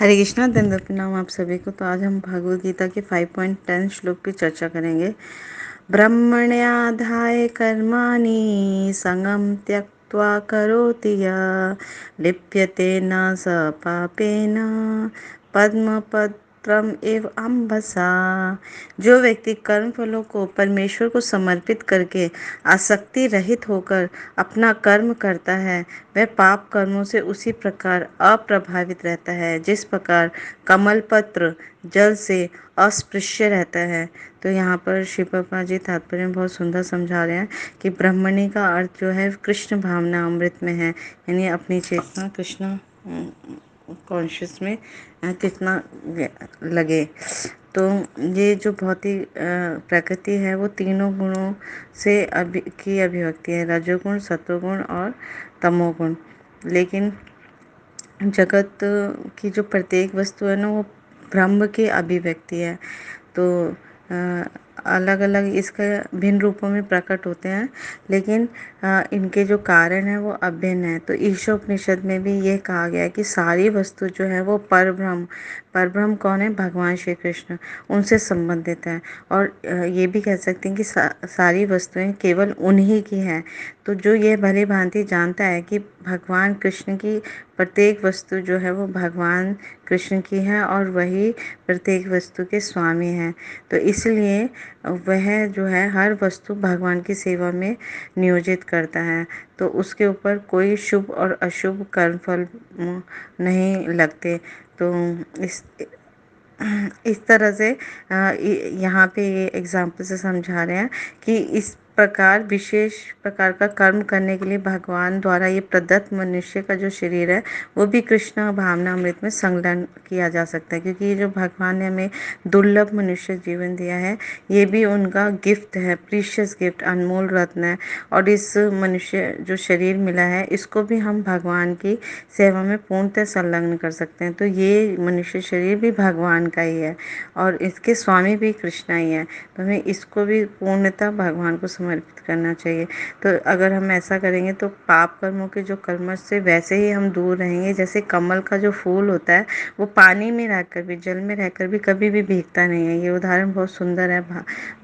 हरे कृष्णा दंड प्रणाम आप सभी को। तो आज हम भगवद गीता के 5.10 श्लोक की चर्चा करेंगे। ब्रह्मण्याधाय कर्माणि संगम त्यक्त्वा करोति यः लिप्यते न स पापेन पद्मपत्रम एव अम्बसा। जो व्यक्ति कर्म फलों को परमेश्वर को समर्पित करके आसक्ति रहित होकर अपना कर्म करता है, वह पाप कर्मों से उसी प्रकार अप्रभावित रहता है जिस प्रकार कमल पत्र जल से अस्पृश्य रहता है। तो यहाँ पर श्री प्रभुपाद जी तात्पर्य में बहुत सुंदर समझा रहे हैं कि ब्रह्मणी का अर्थ जो है कृष्ण भावना अमृत में है, यानी अपनी चेतना कृष्ण कॉन्शियस में कितना लगे। तो ये जो भौतिक प्रकृति है वो तीनों गुणों से की अभिव्यक्ति है, रजोगुण, सत्वगुण और तमोगुण। लेकिन जगत की जो प्रत्येक वस्तु है ना, वो ब्रह्म की अभिव्यक्ति है। तो अलग अलग इसका भिन्न रूपों में प्रकट होते हैं, लेकिन इनके जो कारण है वो अभिन्न है। तो ईशोपनिषद में भी ये कहा गया है कि सारी वस्तु जो है वो परब्रह्म कौन है? भगवान श्री कृष्ण, उनसे संबंधित है। और ये भी कह सकते हैं कि सारी वस्तुएं केवल उन्हीं की हैं। तो जो ये भली भांति जानता है कि भगवान कृष्ण की प्रत्येक वस्तु जो है वो भगवान कृष्ण की है और वही प्रत्येक वस्तु के स्वामी हैं, तो इसलिए वह जो है हर वस्तु भगवान की सेवा में नियोजित करता है। तो उसके ऊपर कोई शुभ और अशुभ कर्मफल नहीं लगते। तो इस तरह से यहाँ पे ये एग्जाम्पल से समझा रहे हैं कि इस प्रकार विशेष प्रकार का कर्म करने के लिए भगवान द्वारा ये प्रदत्त मनुष्य का जो शरीर है वो भी कृष्ण भावना अमृत में संलग्न किया जा सकता है, क्योंकि ये जो भगवान ने हमें दुर्लभ मनुष्य जीवन दिया है, ये भी उनका गिफ्ट है, प्रीशियस गिफ्ट, अनमोल रत्न है। और इस मनुष्य जो शरीर मिला है इसको भी हम भगवान की सेवा में पूर्णतः संलग्न कर सकते हैं। तो ये मनुष्य शरीर भी भगवान का ही है और इसके स्वामी भी कृष्णा ही है। तो हमें इसको भी पूर्णतः भगवान को समर्पित करना चाहिए। तो अगर हम ऐसा करेंगे तो पाप कर्मों के जो कर्म से वैसे ही हम दूर रहेंगे। जैसे कमल का जो फूल होता है वो पानी में रहकर भी, जल में रहकर भी कभी भी भीगता नहीं है। ये उदाहरण बहुत सुंदर है,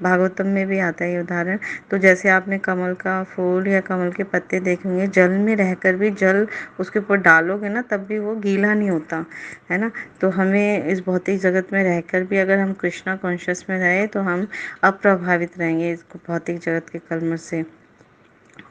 भागवतम में भी आता है ये उदाहरण। तो जैसे आपने कमल का फूल या कमल के पत्ते देखे होंगे, जल में रहकर भी जल उसके ऊपर डालोगे ना तब भी वो गीला नहीं होता है ना। तो हमें इस भौतिक जगत में रहकर भी अगर हम कृष्णा कॉन्शियस में रहे तो हम अप्रभावित रहेंगे इस भौतिक जगत के कर्म से।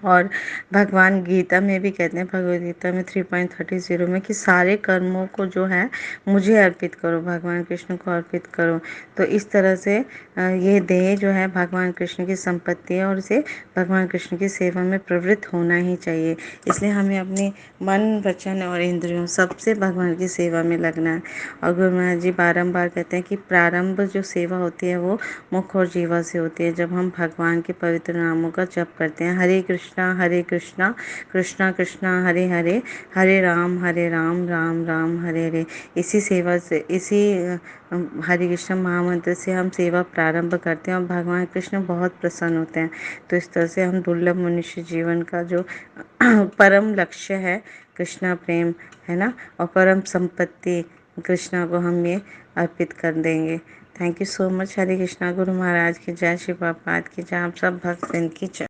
और भगवान गीता में भी कहते हैं, भगवद गीता में 3.30 में, कि सारे कर्मों को जो है मुझे अर्पित करो, भगवान कृष्ण को अर्पित करो। तो इस तरह से ये देह जो है भगवान कृष्ण की संपत्ति है और इसे भगवान कृष्ण की सेवा में प्रवृत्त होना ही चाहिए। इसलिए हमें अपने मन, वचन और इंद्रियों सबसे भगवान की सेवा में लगना है। और गुरु महाराज जी बारम्बार कहते हैं कि प्रारंभ जो सेवा होती है वो मुख और जीवा से होती है। जब हम भगवान के पवित्र नामों का जप करते हैं, हरे कृष्णा कृष्णा कृष्णा हरे हरे, हरे राम राम राम हरे हरे, इसी सेवा से, इसी हरे कृष्ण महामंत्र से हम सेवा प्रारंभ करते हैं और भगवान कृष्ण बहुत प्रसन्न होते हैं। तो इस तरह से हम दुर्लभ मनुष्य जीवन का जो परम लक्ष्य है कृष्णा प्रेम है ना, और परम संपत्ति कृष्णा को हम ये अर्पित कर देंगे। Thank you so much. Hare Krishna. गुरु महाराज की जय, श्री प्रभुपाद की जय, आप सब भक्त की जय।